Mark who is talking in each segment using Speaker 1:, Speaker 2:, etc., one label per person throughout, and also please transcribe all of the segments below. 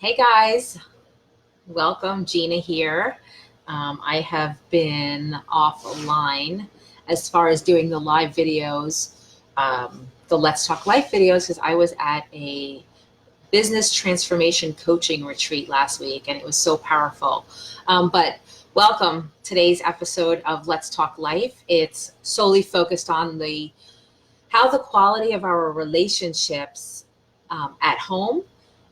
Speaker 1: Hey guys, welcome. Gina here. I have been offline as far as doing the live videos, the Let's Talk Life videos, because I was at a business transformation coaching retreat last week and it was so powerful. But welcome today's episode of Let's Talk Life. It's solely focused on how the quality of our relationships at home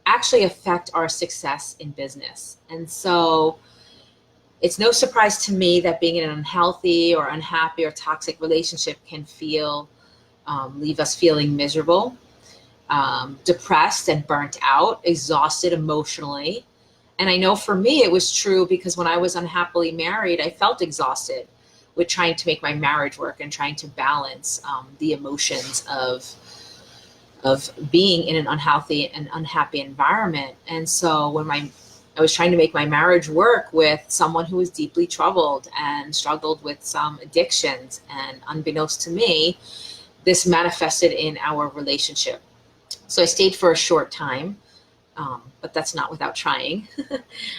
Speaker 1: actually affect our success in business. And so it's no surprise to me that being in an unhealthy or unhappy or toxic relationship can leave us feeling miserable, depressed and burnt out, exhausted emotionally. And I know for me, it was true because when I was unhappily married, I felt exhausted with trying to make my marriage work and trying to balance the emotions of being in an unhealthy and unhappy environment. And so when I was trying to make my marriage work with someone who was deeply troubled and struggled with some addictions, and unbeknownst to me, this manifested in our relationship. So I stayed for a short time, but that's not without trying.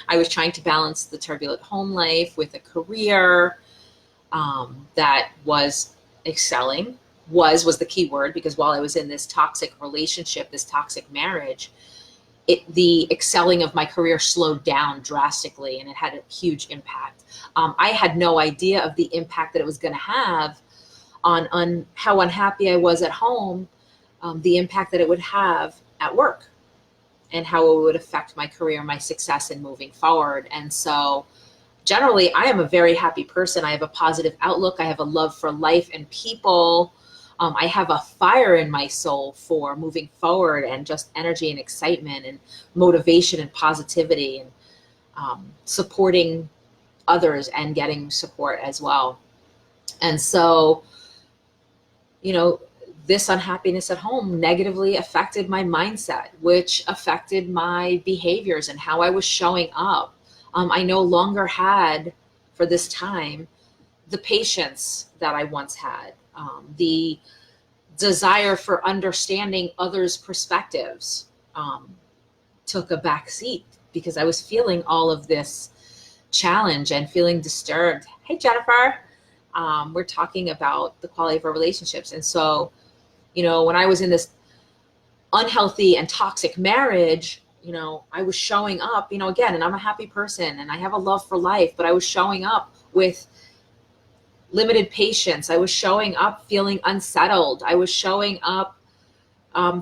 Speaker 1: I was trying to balance the turbulent home life with a career that was excelling. Was the key word, because while I was in this toxic relationship, this toxic marriage, the excelling of my career slowed down drastically, and it had a huge impact. I had no idea of the impact that it was going to have on how unhappy I was at home, the impact that it would have at work, and how it would affect my career, my success in moving forward. And so generally, I am a very happy person. I have a positive outlook. I have a love for life and people. I have a fire in my soul for moving forward, and just energy and excitement and motivation and positivity, and supporting others and getting support as well. And so, this unhappiness at home negatively affected my mindset, which affected my behaviors and how I was showing up. I no longer had, for this time, the patience that I once had. The desire for understanding others' perspectives took a back seat because I was feeling all of this challenge and feeling disturbed. Hey, Jennifer, we're talking about the quality of our relationships. And so, when I was in this unhealthy and toxic marriage, I was showing up, again, and I'm a happy person and I have a love for life, but I was showing up with limited patience. I was showing up feeling unsettled. I was showing up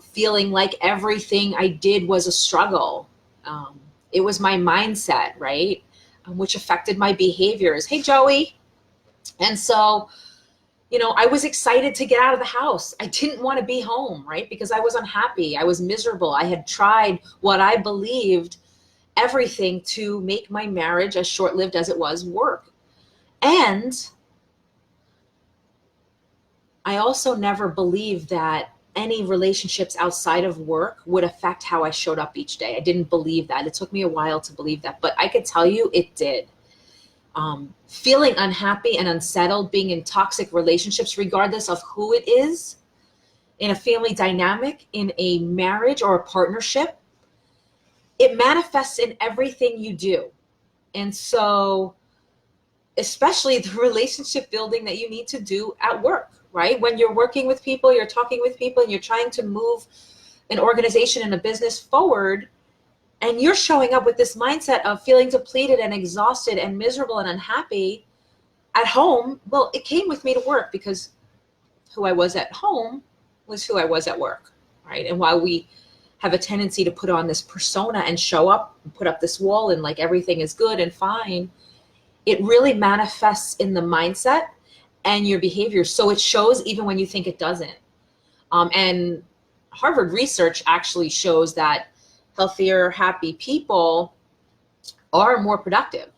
Speaker 1: feeling like everything I did was a struggle. It was my mindset, right? Which affected my behaviors. Hey, Joey. And so, I was excited to get out of the house. I didn't want to be home, right? Because I was unhappy. I was miserable. I had tried what I believed everything to make my marriage, as short-lived as it was, work. And I also never believed that any relationships outside of work would affect how I showed up each day. I didn't believe that. It took me a while to believe that, but I could tell you it did. Feeling unhappy and unsettled, being in toxic relationships, regardless of who it is, in a family dynamic, in a marriage or a partnership, it manifests in everything you do. And so, especially the relationship building that you need to do at work, right? When you're working with people, you're talking with people, and you're trying to move an organization and a business forward, and you're showing up with this mindset of feeling depleted and exhausted and miserable and unhappy at home. Well, it came with me to work because who I was at home was who I was at work, right? And while we have a tendency to put on this persona and show up and put up this wall and like everything is good and fine, it really manifests in the mindset and your behavior. So it shows even when you think it doesn't. And Harvard research actually shows that healthier, happy people are more productive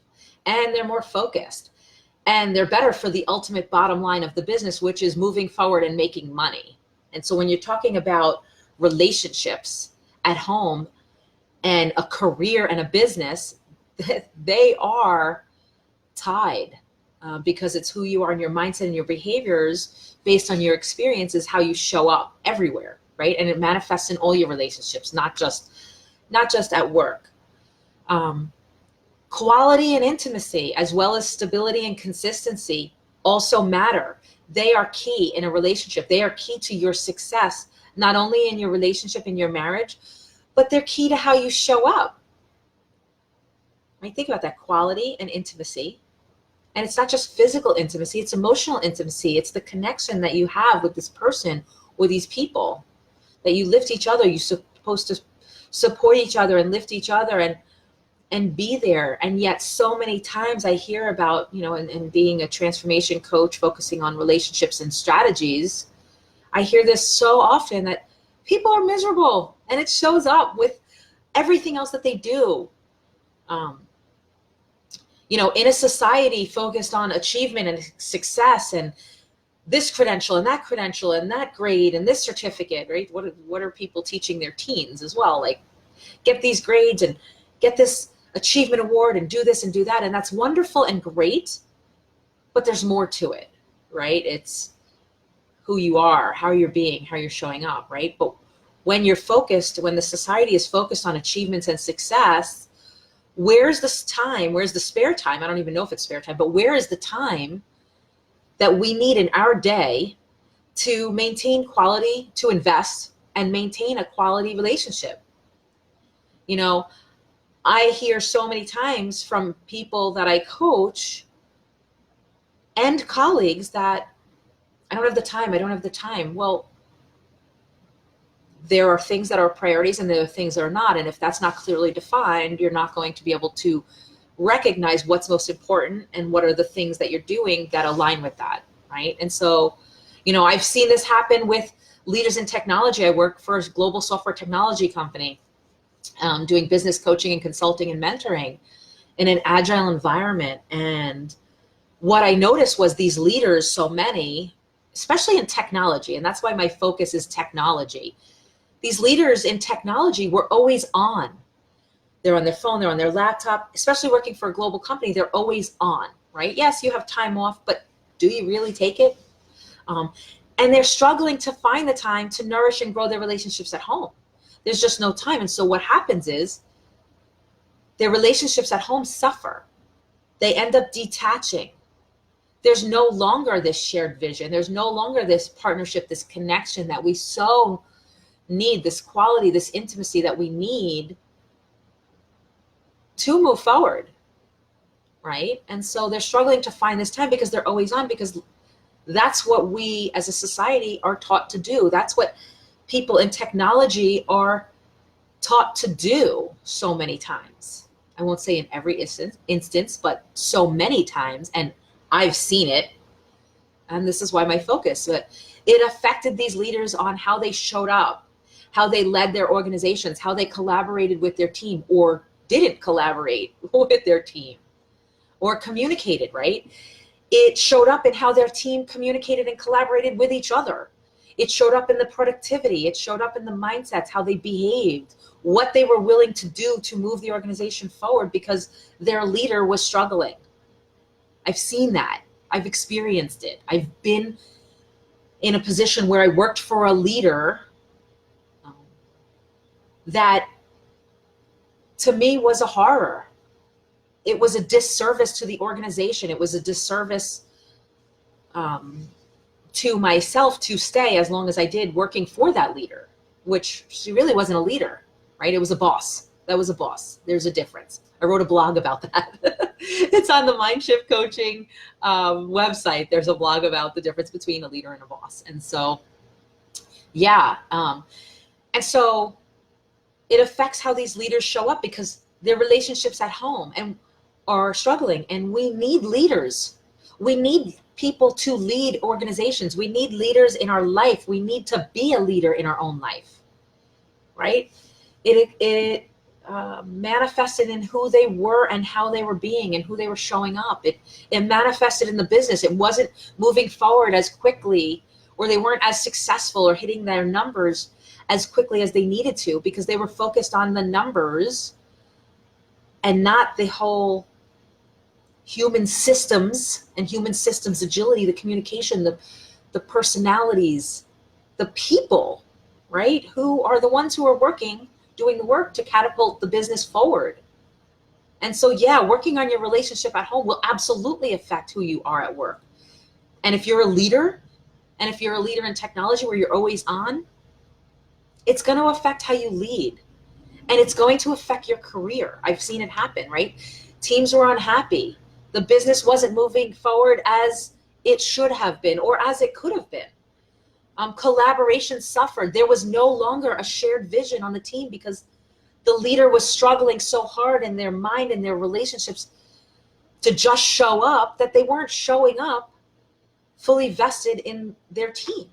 Speaker 1: and they're more focused and they're better for the ultimate bottom line of the business, which is moving forward and making money. And so when you're talking about relationships at home and a career and a business, they are tied because it's who you are and your mindset and your behaviors based on your experiences, how you show up everywhere, right? And it manifests in all your relationships, not just at work. Um, Quality and intimacy, as well as stability and consistency, also matter. They are key in a relationship. They are key to your success, not only in your relationship, in your marriage, but they're key to how you show up. Right? Think about that, quality and intimacy. And it's not just physical intimacy, it's emotional intimacy. It's the connection that you have with this person or these people, that you lift each other. You're supposed to support each other and lift each other and be there. And yet so many times I hear about, and being a transformation coach focusing on relationships and strategies, I hear this so often that people are miserable, and it shows up with everything else that they do. In a society focused on achievement and success and this credential and that grade and this certificate, right? What are people teaching their teens as well? Like, get these grades and get this achievement award and do this and do that. And that's wonderful and great, but there's more to it, right? It's who you are, how you're being, how you're showing up, right? But when the society is focused on achievements and success, where's this time? Where's the spare time? I don't even know if it's spare time, but where is the time that we need in our day to maintain quality, to invest and maintain a quality relationship? I hear so many times from people that I coach and colleagues that I don't have the time. Well, there are things that are priorities and there are things that are not. And if that's not clearly defined, you're not going to be able to recognize what's most important and what are the things that you're doing that align with that, right? And so, I've seen this happen with leaders in technology. I work for a global software technology company, doing business coaching and consulting and mentoring in an agile environment. And what I noticed was these leaders, so many, especially in technology, and that's why my focus is technology. These leaders in technology were always on. They're on their phone, they're on their laptop, especially working for a global company, they're always on, right? Yes, you have time off, but do you really take it? And they're struggling to find the time to nourish and grow their relationships at home. There's just no time. And so what happens is their relationships at home suffer. They end up detaching. There's no longer this shared vision. There's no longer this partnership, this connection that we so need, this quality, this intimacy that we need to move forward, right? And so they're struggling to find this time because they're always on, because that's what we as a society are taught to do. That's what people in technology are taught to do so many times. I won't say in every instance, but so many times. And I've seen it. And this is why my focus, but it affected these leaders on how they showed up, how they led their organizations, how they collaborated with their team or didn't collaborate with their team or communicated, right? It showed up in how their team communicated and collaborated with each other. It showed up in the productivity. It showed up in the mindsets, how they behaved, what they were willing to do to move the organization forward because their leader was struggling. I've seen that. I've experienced it. I've been in a position where I worked for a leader that to me was a horror. It was a disservice to the organization. It was a disservice to myself to stay as long as I did working for that leader, which she really wasn't a leader, right? It was a boss. That was a boss. There's a difference. I wrote a blog about that. It's on the Mindshift Coaching website. There's a blog about the difference between a leader and a boss. And so, yeah. And so it affects how these leaders show up because their relationships at home and are struggling. And we need leaders. We need people to lead organizations. We need leaders in our life. We need to be a leader in our own life, right? It manifested in who they were and how they were being and who they were showing up. It manifested in the business. It wasn't moving forward as quickly, or they weren't as successful or hitting their numbers as quickly as they needed to because they were focused on the numbers and not the whole human systems and human systems agility, the communication, the personalities, the people, right? Who are the ones who are doing the work to catapult the business forward. And so, yeah, working on your relationship at home will absolutely affect who you are at work. And if you're a leader, and if you're a leader in technology where you're always on, it's going to affect how you lead. And it's going to affect your career. I've seen it happen, right? Teams were unhappy. The business wasn't moving forward as it should have been or as it could have been. Collaboration suffered. There was no longer a shared vision on the team because the leader was struggling so hard in their mind and their relationships to just show up that they weren't showing up fully vested in their team.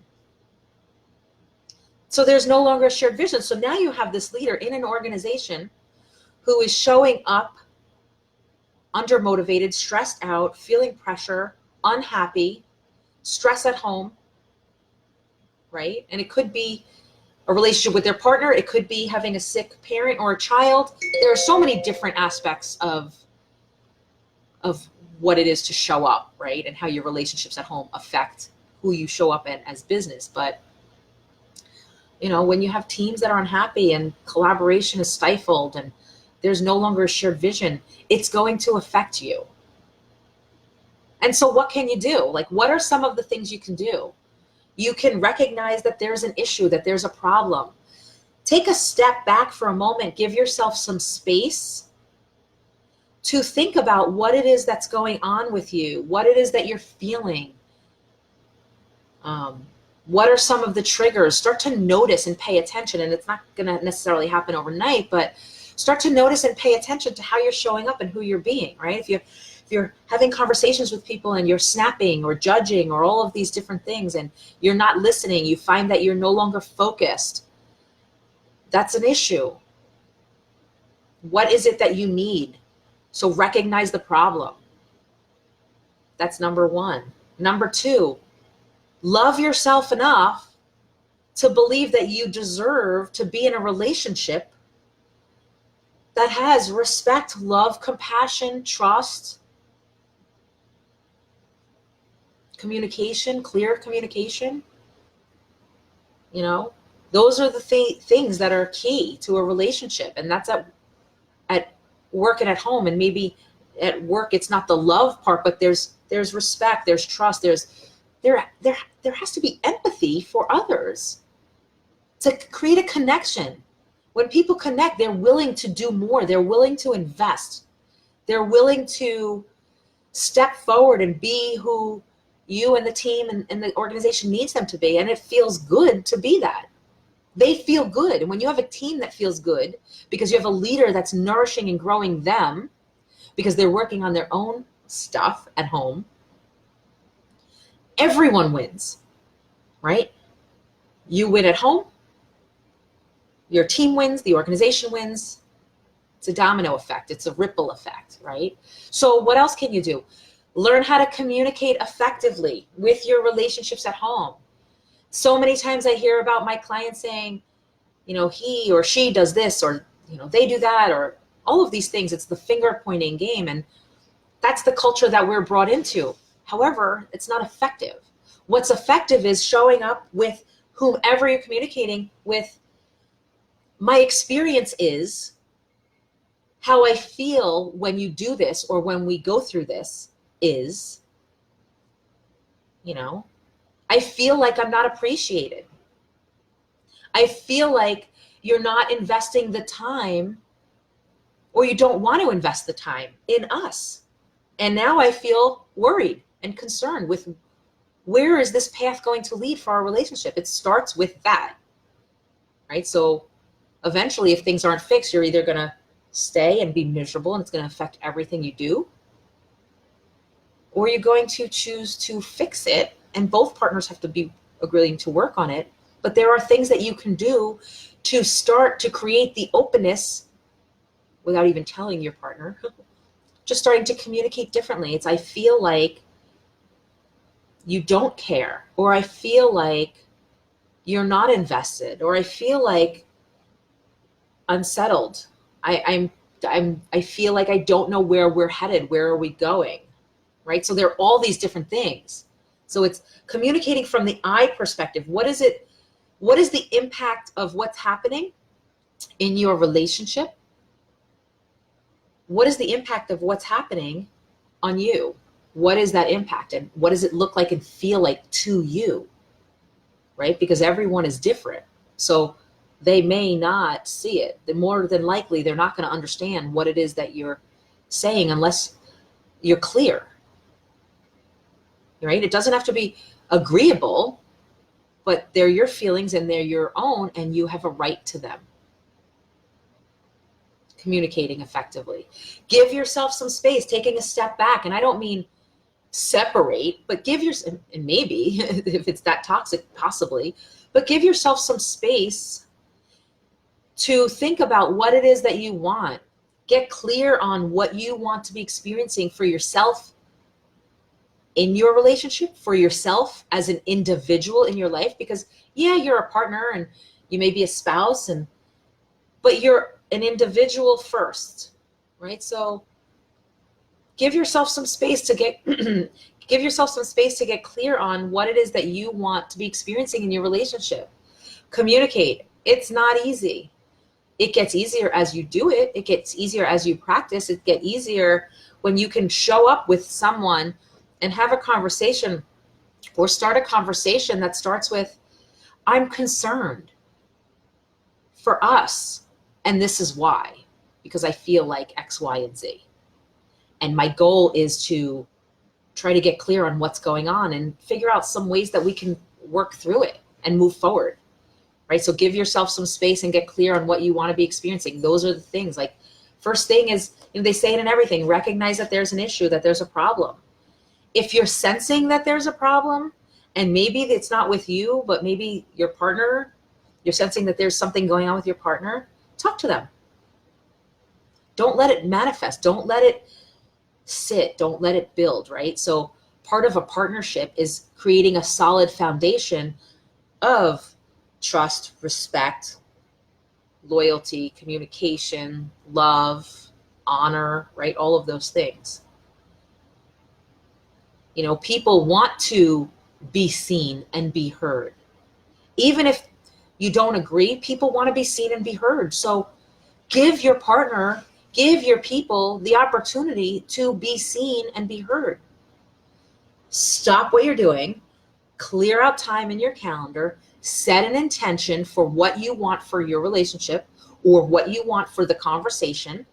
Speaker 1: So there's no longer a shared vision. So now you have this leader in an organization who is showing up undermotivated, stressed out, feeling pressure, unhappy, stress at home, right? And it could be a relationship with their partner. It could be having a sick parent or a child. There are so many different aspects of what it is to show up, right? And how your relationships at home affect who you show up in as business. But, you know, when you have teams that are unhappy and collaboration is stifled and there's no longer a shared vision, it's going to affect you. And so what can you do? Like, what are some of the things you can do? You can recognize that there's an issue, that there's a problem. Take a step back for a moment, give yourself some space to think about what it is that's going on with you, what it is that you're feeling. What are some of the triggers? Start to notice and pay attention. And it's not going to necessarily happen overnight, but start to notice and pay attention to how you're showing up and who you're being, right? If you're having conversations with people and you're snapping or judging or all of these different things and you're not listening, you find that you're no longer focused, that's an issue. What is it that you need? So recognize the problem. That's number one. Number two, love yourself enough to believe that you deserve to be in a relationship that has respect, love, compassion, trust, communication, clear communication. You know, those are the things that are key to a relationship. And that's at work and at home. And maybe at work, it's not the love part, but there's respect, there's trust, there has to be empathy for others to create a connection. When people connect, they're willing to do more. They're willing to invest. They're willing to step forward and be who you and the team and the organization needs them to be. And it feels good to be that. They feel good. And when you have a team that feels good because you have a leader that's nourishing and growing them because they're working on their own stuff at home, everyone wins, right? You win at home. Your team wins, the organization wins. It's a domino effect. It's a ripple effect, right? So what else can you do? Learn how to communicate effectively with your relationships at home. So many times I hear about my clients saying, you know, he or she does this, or, you know, they do that, or all of these things. It's the finger pointing game. And that's the culture that we're brought into. However, it's not effective. What's effective is showing up with whomever you're communicating with. My experience is how I feel when you do this or when we go through this is, you know, I feel like I'm not appreciated. I feel like you're not investing the time, or you don't want to invest the time in us. And now I feel worried and concerned with where is this path going to lead for our relationship? It starts with that, right? So eventually, if things aren't fixed, you're either going to stay and be miserable and it's going to affect everything you do, or you're going to choose to fix it, and both partners have to be agreeing to work on it. But there are things that you can do to start to create the openness without even telling your partner, just starting to communicate differently. It's, I feel like you don't care, or I feel like you're not invested, or I feel like unsettled. I feel like I don't know where we're headed. Where are we going? Right? So there are all these different things. So it's communicating from the I perspective. What is it? What is the impact of what's happening in your relationship? what is the impact of what's happening on you? What is that impact, and what does it look like and feel like to you? Right? Because everyone is different. So they may not see it. More than likely, they're not going to understand what it is that you're saying unless you're clear. Right? It doesn't have to be agreeable, but they're your feelings and they're your own, and you have a right to them. Communicating effectively. Give yourself some space, taking a step back. And I don't mean separate, but give yourself, and maybe if it's that toxic, possibly, but give yourself some space to think about what it is that you want. Get clear on what you want to be experiencing for yourself in your relationship, for yourself as an individual in your life, because yeah, you're a partner and you may be a spouse, but you're an individual first, right? So give yourself some space to get give yourself some space to get clear on what it is that you want to be experiencing in your relationship. Communicate. It's not easy. It gets easier as you do it. It gets easier as you practice. It gets easier when you can show up with someone and have a conversation, or start a conversation that starts with, I'm concerned for us, and this is why, because I feel like X, Y, and Z. And my goal is to try to get clear on what's going on and figure out some ways that we can work through it and move forward, right? So give yourself some space and get clear on what you want to be experiencing. Those are the things. Like, first thing is, they say it in everything, recognize that there's an issue, that there's a problem. If you're sensing that there's a problem, and maybe it's not with you, but maybe your partner, you're sensing that there's something going on with your partner, talk to them. Don't let it manifest. Don't let it sit. Don't let it build, right? So part of a partnership is creating a solid foundation of trust, respect, loyalty, communication, love, honor, right? All of those things. People want to be seen and be heard. Even if you don't agree, people want to be seen and be heard. So give your partner, give your people the opportunity to be seen and be heard. Stop what you're doing, clear out time in your calendar, set an intention for what you want for your relationship or what you want for the conversation,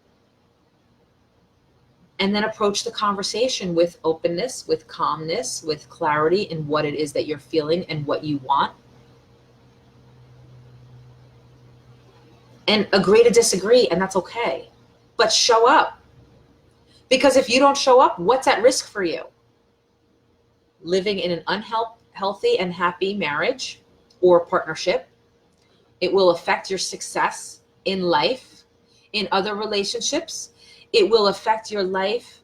Speaker 1: and then approach the conversation with openness, with calmness, with clarity in what it is that you're feeling and what you want. And agree to disagree, and that's okay. But show up. Because if you don't show up, what's at risk for you? Living in an unhealthy and happy marriage or partnership. It will affect your success in life, in other relationships. It will affect your life,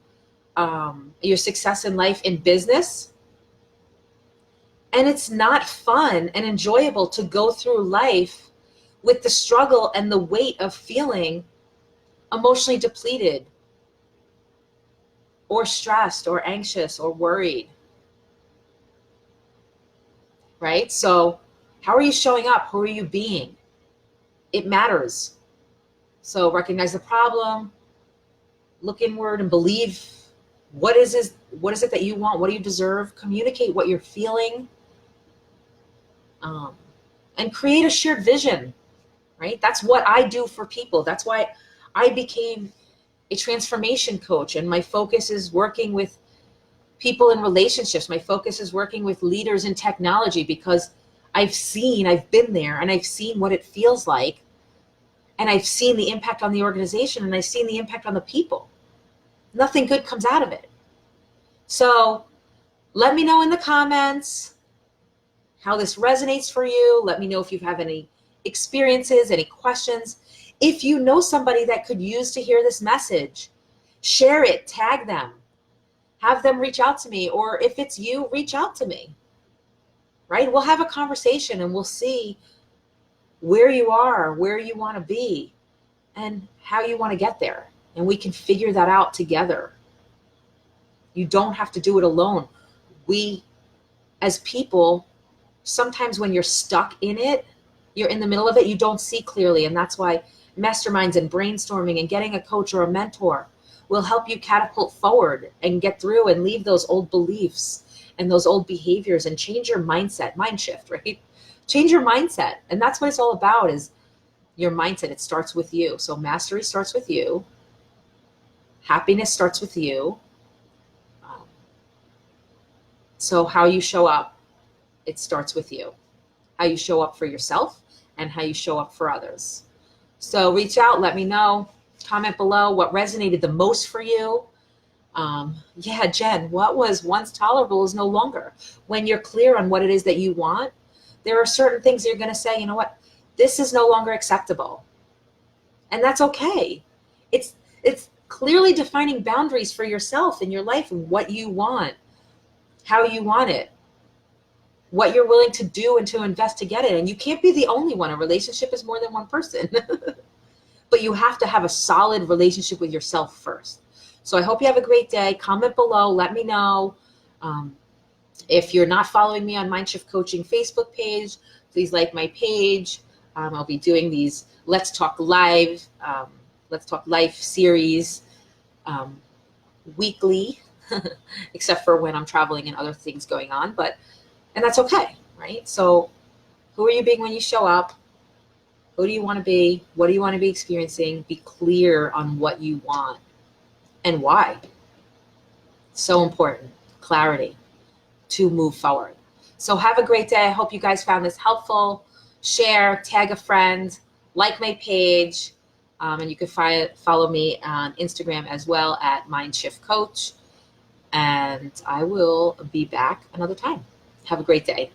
Speaker 1: your success in life, in business. And it's not fun and enjoyable to go through life with the struggle and the weight of feeling emotionally depleted or stressed or anxious or worried. Right? So how are you showing up? Who are you being? It matters. So recognize the problem, look inward and believe what is it that you want? What do you deserve? Communicate what you're feeling, and create a shared vision, right? That's what I do for people. That's why I became a transformation coach, and my focus is working with people in relationships. My focus is working with leaders in technology, because I've been there, and I've seen what it feels like, and I've seen the impact on the organization, and I've seen the impact on the people. Nothing good comes out of it. So let me know in the comments how this resonates for you. Let me know if you have any experiences, any questions. If you know somebody that could use to hear this message, share it, tag them, have them reach out to me. Or if it's you, reach out to me, right? We'll have a conversation and we'll see where you are, where you want to be, and how you want to get there. And we can figure that out together. You don't have to do it alone. We, as people, sometimes when you're stuck in it, you're in the middle of it, you don't see clearly. And that's why masterminds and brainstorming and getting a coach or a mentor will help you catapult forward and get through and leave those old beliefs and those old behaviors and change your mindset, mind shift, right? Change your mindset. And that's what it's all about, is your mindset. It starts with you. So mastery starts with you. Happiness starts with you. So how you show up, it starts with you. How you show up for yourself and how you show up for others. So reach out, let me know, comment below what resonated the most for you. Yeah, Jen, what was once tolerable is no longer. When you're clear on what it is that you want, there are certain things you're going to say, you know what, this is no longer acceptable. And that's okay. It's clearly defining boundaries for yourself in your life and what you want, how you want it, what you're willing to do and to invest to get it. And you can't be the only one. A relationship is more than one person. But you have to have a solid relationship with yourself first. So I hope you have a great day. Comment below. Let me know. If you're not following me on Mindshift Coaching Facebook page, please like my page. I'll be doing these Let's Talk Live series weekly, except for when I'm traveling and other things going on. And that's okay, right? So who are you being when you show up? Who do you want to be? What do you want to be experiencing? Be clear on what you want and why. So important. Clarity to move forward. So have a great day. I hope you guys found this helpful. Share, tag a friend, like my page, and you can follow me on Instagram as well at Mindshift Coach. And I will be back another time. Have a great day.